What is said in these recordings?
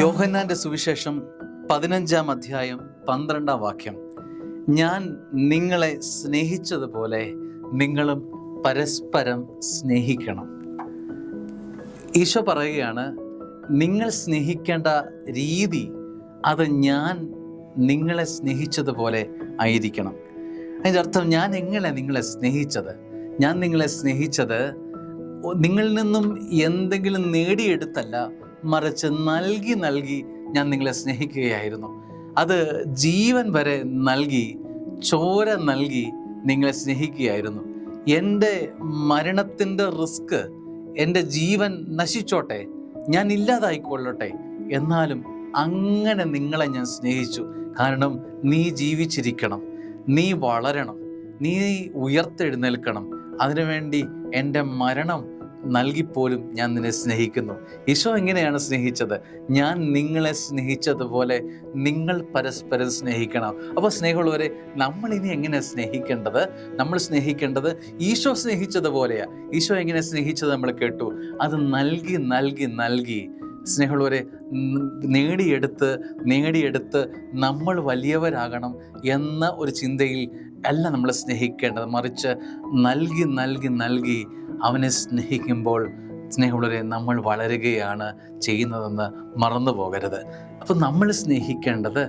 യോഹന്നാന്റെ സുവിശേഷം 15-ാം അധ്യായം 12-ാം വാക്യം, ഞാൻ നിങ്ങളെ സ്നേഹിച്ചതുപോലെ നിങ്ങളും പരസ്പരം സ്നേഹിക്കണം. ഈശോ പറയുകയാണ്, നിങ്ങൾ സ്നേഹിക്കേണ്ട രീതി അത് ഞാൻ നിങ്ങളെ സ്നേഹിച്ചതുപോലെ ആയിരിക്കണം. അതിൻ്റെ അർത്ഥം, ഞാൻ എങ്ങനെ നിങ്ങളെ സ്നേഹിച്ചത്? ഞാൻ നിങ്ങളെ സ്നേഹിച്ചത് നിങ്ങളിൽ നിന്നും എന്തെങ്കിലും നേടിയെടുത്തല്ല, മറിച്ച് നൽകി ഞാൻ നിങ്ങളെ സ്നേഹിക്കുകയായിരുന്നു. അത് ജീവൻ വരെ നൽകി, ചോര നൽകി നിങ്ങളെ സ്നേഹിക്കുകയായിരുന്നു. എൻ്റെ മരണത്തിൻ്റെ റിസ്ക്, എൻ്റെ ജീവൻ നശിച്ചോട്ടെ, ഞാൻ ഇല്ലാതായിക്കൊള്ളട്ടെ, എന്നാലും അങ്ങനെ നിങ്ങളെ ഞാൻ സ്നേഹിച്ചു. കാരണം നീ ജീവിച്ചിരിക്കണം, നീ വളരണം, നീ ഉയർത്തെഴുന്നേൽക്കണം. അതിനുവേണ്ടി എൻ്റെ മരണം നൽകിപ്പോലും ഞാൻ നിന്നെ സ്നേഹിക്കുന്നു. ഈശോ എങ്ങനെയാണ് സ്നേഹിച്ചത്? ഞാൻ നിങ്ങളെ സ്നേഹിച്ചതുപോലെ നിങ്ങൾ പരസ്പരം സ്നേഹിക്കണം. അപ്പോൾ സ്നേഹമുള്ളവരെ, നമ്മളിനി എങ്ങനെയാണ് സ്നേഹിക്കേണ്ടത്? നമ്മൾ സ്നേഹിക്കേണ്ടത് ഈശോ സ്നേഹിച്ചതുപോലെയാണ്. ഈശോ എങ്ങനെ സ്നേഹിച്ചത് നമ്മൾ കേട്ടു. അത് നൽകി സ്നേഹമുള്ളവരെ, നേടിയെടുത്ത് നമ്മൾ വലിയവരാകണം എന്ന ഒരു ചിന്തയിൽ അല്ല നമ്മൾ സ്നേഹിക്കേണ്ടത്, മറിച്ച് നൽകി അവനെ സ്നേഹിക്കുമ്പോൾ സ്നേഹമുള്ളവരെ, നമ്മൾ വളരുകയാണ് ചെയ്യുന്നതെന്ന് മറന്നു പോകരുത്. അപ്പോൾ നമ്മൾ സ്നേഹിക്കേണ്ടത്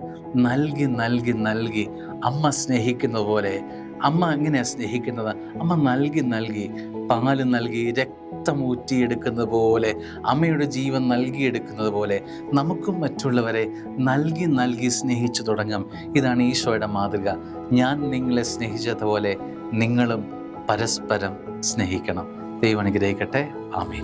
നൽകി അമ്മ സ്നേഹിക്കുന്ന പോലെ. അമ്മ എങ്ങനെയാണ് സ്നേഹിക്കുന്നത്? അമ്മ നൽകി പാല് നൽകി, രക്തം ഊറ്റിയെടുക്കുന്നത് പോലെ, അമ്മയുടെ ജീവൻ നൽകിയെടുക്കുന്നത് പോലെ നമുക്കും മറ്റുള്ളവരെ നൽകി സ്നേഹിച്ചു തുടങ്ങാം. ഇതാണ് ഈശോയുടെ മാതൃക. ഞാൻ നിങ്ങളെ സ്നേഹിച്ചതുപോലെ നിങ്ങളും പരസ്പരം സ്നേഹിക്കണം. ദൈവം അനുഗ്രഹിക്കട്ടെ. ആമേൻ.